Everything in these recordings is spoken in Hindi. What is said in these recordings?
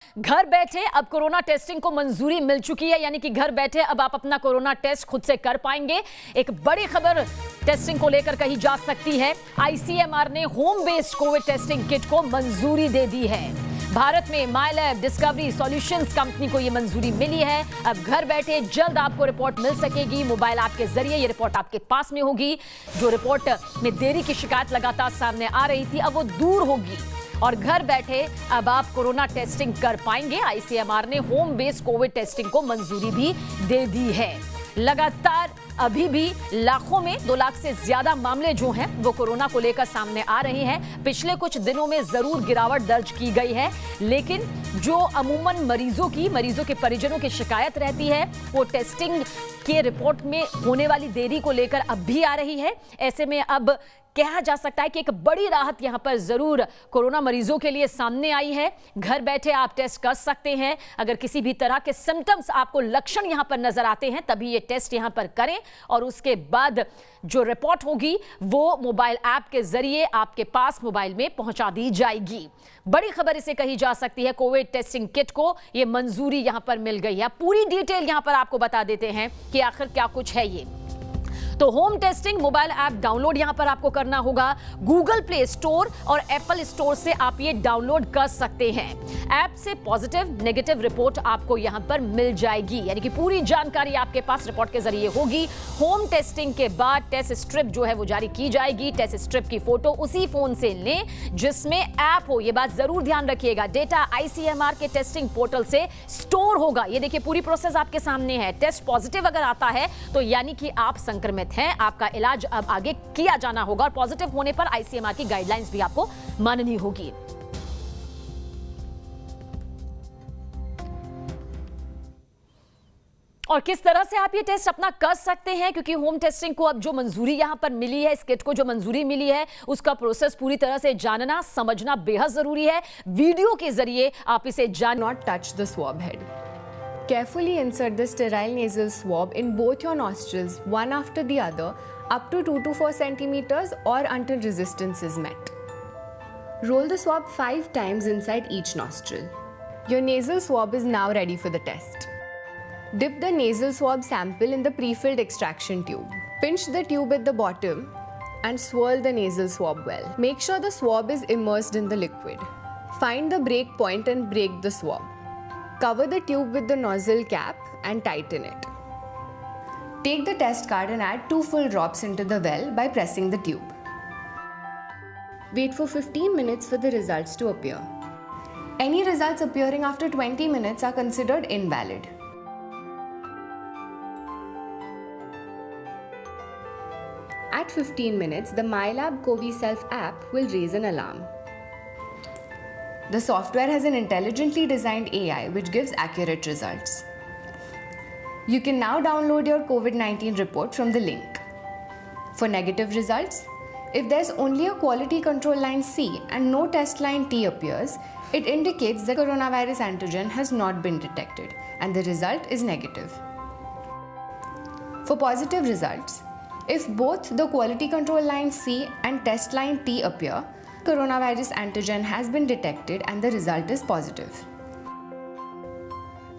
घर बैठे अब कोरोना टेस्टिंग को मंजूरी मिल चुकी है, यानी कि घर बैठे अब आप अपना कोरोना टेस्ट खुद से कर पाएंगे। एक बड़ी खबर टेस्टिंग को लेकर कही जा सकती है। आईसीएमआर ने home based Covid testing kit को मंजूरी दे दी है। भारत में माइलैब डिस्कवरी सॉल्यूशंस कंपनी को यह मंजूरी मिली है। अब घर बैठे जल्द आपको रिपोर्ट मिल सकेगी। मोबाइल ऐप के जरिए यह रिपोर्ट आपके पास में होगी। जो रिपोर्ट में देरी की शिकायत लगातार सामने आ रही थी, अब वो दूर होगी और घर बैठे अब आप कोरोना टेस्टिंग कर पाएंगे। आईसीएमआर ने होम बेस्ड कोविड टेस्टिंग को मंजूरी भी दे दी है। लगातार अभी भी लाखों में 2 लाख से ज्यादा मामले जो हैं वो कोरोना को लेकर सामने आ रहे हैं। पिछले कुछ दिनों में जरूर गिरावट दर्ज की गई है, लेकिन जो अमूमन मरीजों के परिजनों की शिकायत रहती है वो टेस्टिंग के रिपोर्ट में होने वाली देरी को लेकर अब भी आ रही है। ऐसे में अब कहा जा सकता है कि एक बड़ी राहत यहां पर जरूर कोरोना मरीजों के लिए सामने आई है। घर बैठे आप टेस्ट कर सकते हैं। अगर किसी भी तरह के सिम्टम्स आपको लक्षण यहां पर नजर आते हैं तभी ये टेस्ट यहां पर करें और उसके बाद जो रिपोर्ट होगी वो मोबाइल ऐप के जरिए आपके पास मोबाइल में पहुंचा दी जाएगी। बड़ी खबर इसे कही जा सकती है। कोविड टेस्टिंग किट को यह मंजूरी यहां पर मिल गई है। पूरी डिटेल यहां पर आपको बता देते हैं कि आखिर क्या कुछ है ये। तो home testing mobile app download यहां पर आपको करना होगा। गूगल प्ले स्टोर और एप्पल स्टोर से आप ये डाउनलोड कर सकते हैं। ऐप से पॉजिटिव नेगेटिव रिपोर्ट आपको यहां पर मिल जाएगी, यानी कि पूरी जानकारी आपके पास रिपोर्ट के जरिए होगी। होम टेस्टिंग के बाद टेस्ट स्ट्रिप जो है वो जारी की जाएगी। टेस्ट स्ट्रिप की फोटो उसी फोन से लें जिसमें ऐप हो। ये बात जरूर ध्यान रखिएगा। डेटा आईसीएमआर के टेस्टिंग पोर्टल से स्टोर होगा। ये देखिए पूरी प्रोसेस आपके सामने है। टेस्ट पॉजिटिव अगर आता है तो यानी कि आप संक्रमित हैं। आपका इलाज अब आगे किया जाना होगा और पॉजिटिव होने पर आईसीएमआर की गाइडलाइंस भी आपको माननी होगी। और किस तरह से आप ये टेस्ट अपना कर सकते हैं, क्योंकि होम टेस्टिंग को अब जो मंजूरी यहां पर मिली है, इस किट को जो मंजूरी मिली है, उसका प्रोसेस पूरी तरह से जानना समझना बेहद जरूरी है। वीडियो के जरिए आप इसे जान। Not touch the swab head. Carefully insert the sterile nasal swab in both your nostrils, one after the other, up to 2 to 4 centimeters or until resistance is met. Roll the swab 5 times inside each nostril. Your nasal swab is now ready for the test. Dip the nasal swab sample in the pre-filled extraction tube. Pinch the tube at the bottom and swirl the nasal swab well. Make sure the swab is immersed in the liquid. Find the break point and break the swab. Cover the tube with the nozzle cap and tighten it. Take the test card and add 2 full drops into the well by pressing the tube. Wait for 15 minutes for the results to appear. Any results appearing after 20 minutes are considered invalid. At 15 minutes, the MyLab CoviSelf app will raise an alarm. The software has an intelligently designed AI which gives accurate results. You can now download your COVID-19 report from the link. For negative results, if there's only a quality control line C and no test line T appears, it indicates the coronavirus antigen has not been detected and the result is negative. For positive results, if both the quality control line C and test line T appear, coronavirus antigen has been detected and the result is positive.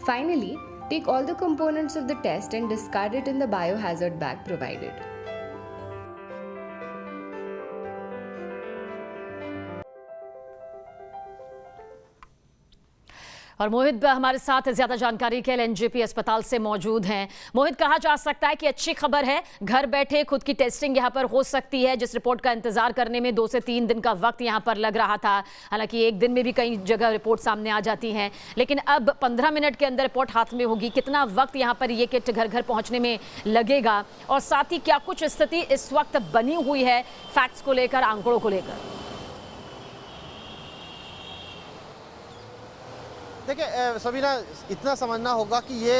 Finally, take all the components of the test and discard it in the biohazard bag provided. और मोहित हमारे साथ ज्यादा जानकारी के लिए एनजेपी अस्पताल से मौजूद हैं। मोहित, कहा जा सकता है कि अच्छी खबर है, घर बैठे खुद की टेस्टिंग यहां पर हो सकती है। जिस रिपोर्ट का इंतजार करने में 2 से 3 दिन का वक्त यहां पर लग रहा था, हालांकि एक दिन में भी कई जगह रिपोर्ट सामने आ जाती हैं, लेकिन अब 15 मिनट के अंदर रिपोर्ट हाथ में होगी। कितना वक्त यहां पर ये किट घर घर पहुंचने में लगेगा और साथ ही क्या कुछ स्थिति इस वक्त बनी हुई है फैक्ट्स को लेकर, आंकड़ों को लेकर? देखिए सबीना, इतना समझना होगा कि ये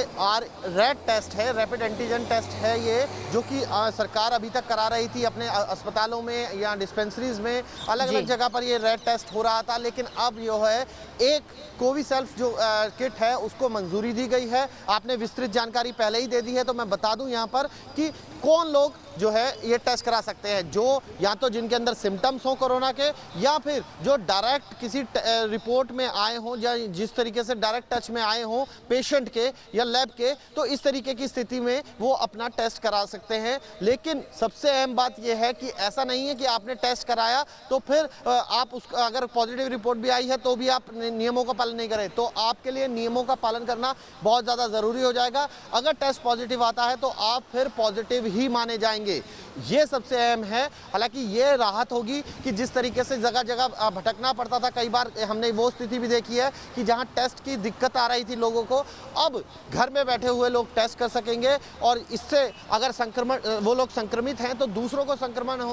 रैट टेस्ट है, रैपिड एंटीजन टेस्ट है ये, जो कि सरकार अभी तक करा रही थी अपने अस्पतालों में या डिस्पेंसरीज में। अलग अलग जगह पर ये रैट टेस्ट हो रहा था, लेकिन अब जो है एक कोविसेल्फ जो किट है उसको मंजूरी दी गई है। आपने विस्तृत जानकारी पहले ही दे दी है, तो मैं बता दूं यहाँ पर कि कौन लोग जो है ये टेस्ट करा सकते हैं, जो या तो जिनके अंदर सिम्टम्स हो कोरोना के, या फिर जो डायरेक्ट किसी रिपोर्ट में आए हों, या जिस तरीके से डायरेक्ट टच में आए हों पेशेंट के या लैब के, तो इस तरीके की स्थिति में वो अपना टेस्ट करा सकते हैं। लेकिन सबसे अहम बात यह है कि ऐसा नहीं है कि आपने टेस्ट कराया तो फिर आप उस अगर पॉजिटिव रिपोर्ट भी आई है तो भी आप नियमों का पालन नहीं करें, तो आपके लिए नियमों का पालन करना बहुत ज़्यादा ज़रूरी हो जाएगा। अगर टेस्ट पॉजिटिव आता है तो आप फिर पॉजिटिव ही माने जाएंगे, ये सबसे अहम है। हालांकि ये राहत होगी कि जिस तरीके से जगह जगह भटकना पड़ता था, कई बार हमने वो स्थिति भी देखी है कि जहां टेस्ट की दिक्कत आ रही थी लोगों को, अब घर में बैठे हुए लोग टेस्ट कर सकेंगे और इससे अगर संक्रमण वो लोग संक्रमित हैं तो दूसरों को संक्रमण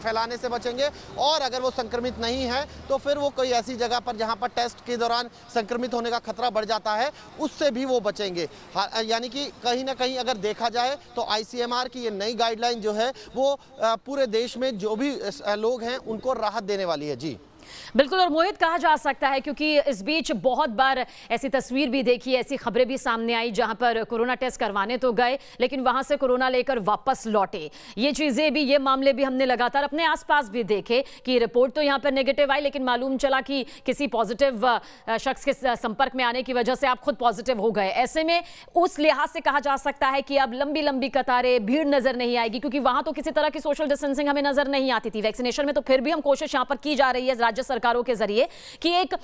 फैलाने से बचेंगे, और अगर वो संक्रमित नहीं है तो फिर वो कोई ऐसी जगह पर जहां पर टेस्ट के दौरान संक्रमित होने का खतरा बढ़ जाता है उससे भी वो बचेंगे। यानी कि कहीं ना कहीं अगर देखा जाए तो ICMR की ये नई गाइडलाइन जो है वो पूरे देश में जो भी लोग हैं उनको राहत देने वाली है। जी बिल्कुल, और मोहित कहा जा सकता है क्योंकि इस बीच बहुत बार ऐसी तस्वीर भी देखी, ऐसी खबरें भी सामने आई जहां पर कोरोना टेस्ट करवाने तो गए लेकिन वहां से कोरोना लेकर वापस लौटे। ये चीजें भी, ये मामले भी हमने लगातार अपने आसपास भी देखे कि रिपोर्ट तो यहां पर नेगेटिव आई लेकिन मालूम चला कि किसी पॉजिटिव शख्स के संपर्क में आने की वजह से आप खुद पॉजिटिव हो गए। ऐसे में उस लिहाज से कहा जा सकता है कि अब लंबी लंबी कतारें, भीड़ नजर नहीं आएगी क्योंकि वहां तो किसी तरह की सोशल डिस्टेंसिंग हमें नजर नहीं आती थी। वैक्सीनेशन में तो फिर भी हम कोशिश यहां पर की जा रही है राज्य सरकारों के जरिए कि एक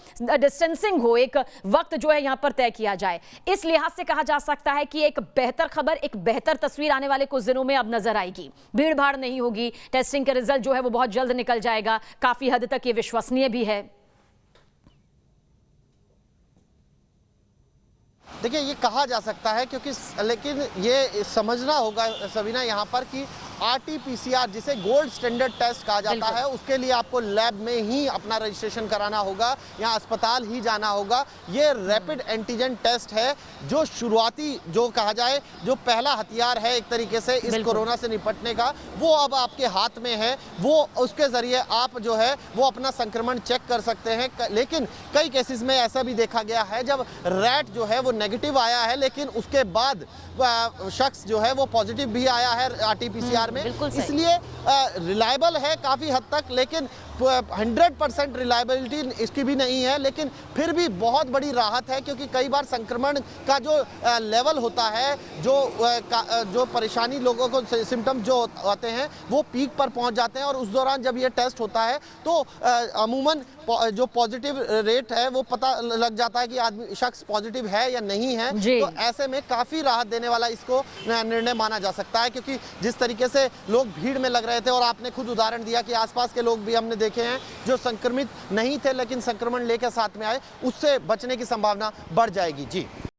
डिस्टेंसिंग हो, एक वक्त जो है यहां पर तय किया जाए। इस लिहाज से कहा जा सकता है कि एक बेहतर खबर, एक बेहतर तस्वीर आने वाले कुछ दिनों में अब नजर आएगी। भीड़ भाड़ नहीं होगी, टेस्टिंग का रिजल्ट जो है वो बहुत जल्द निकल जाएगा, काफी हद तक ये विश्वसनीय भी है। देखिए ये कहा जा सकता है क्योंकि, लेकिन ये समझना होगा सबीना यहाँ पर कि RT-PCR जिसे गोल्ड स्टैंडर्ड टेस्ट कहा जाता है, उसके लिए आपको लैब में ही अपना रजिस्ट्रेशन कराना होगा या अस्पताल ही जाना होगा। ये रैपिड एंटीजन टेस्ट है जो शुरुआती, जो कहा जाए जो पहला हथियार है एक तरीके से इस कोरोना से निपटने का, वो अब आपके हाथ में है। वो उसके जरिए आप जो है वो अपना संक्रमण चेक कर सकते हैं। लेकिन कई केसेस में ऐसा भी देखा गया है जब रैट जो है वो नेगेटिव आया है लेकिन उसके बाद शख्स जो है वो पॉजिटिव भी आया है RT-PCR में। इसलिए रिलायबल है काफ़ी हद तक, लेकिन 100% रिलायबिलिटी इसकी भी नहीं है, लेकिन फिर भी बहुत बड़ी राहत है क्योंकि कई बार संक्रमण का जो लेवल होता है, जो परेशानी लोगों को सिम्टम जो आते हैं वो पीक पर पहुंच जाते हैं और उस दौरान जब ये टेस्ट होता है तो अमूमन जो पॉजिटिव रेट है वो पता लग जाता है कि आदमी शख्स पॉजिटिव है या नहीं है। तो ऐसे में काफ़ी राहत देने वाला इसको निर्णय माना जा सकता है क्योंकि जिस तरीके से लोग भीड़ में लग रहे थे और आपने खुद उदाहरण दिया कि आसपास के लोग भी हमने देखे हैं जो संक्रमित नहीं थे लेकिन संक्रमण लेकर साथ में आए, उससे बचने की संभावना बढ़ जाएगी। जी।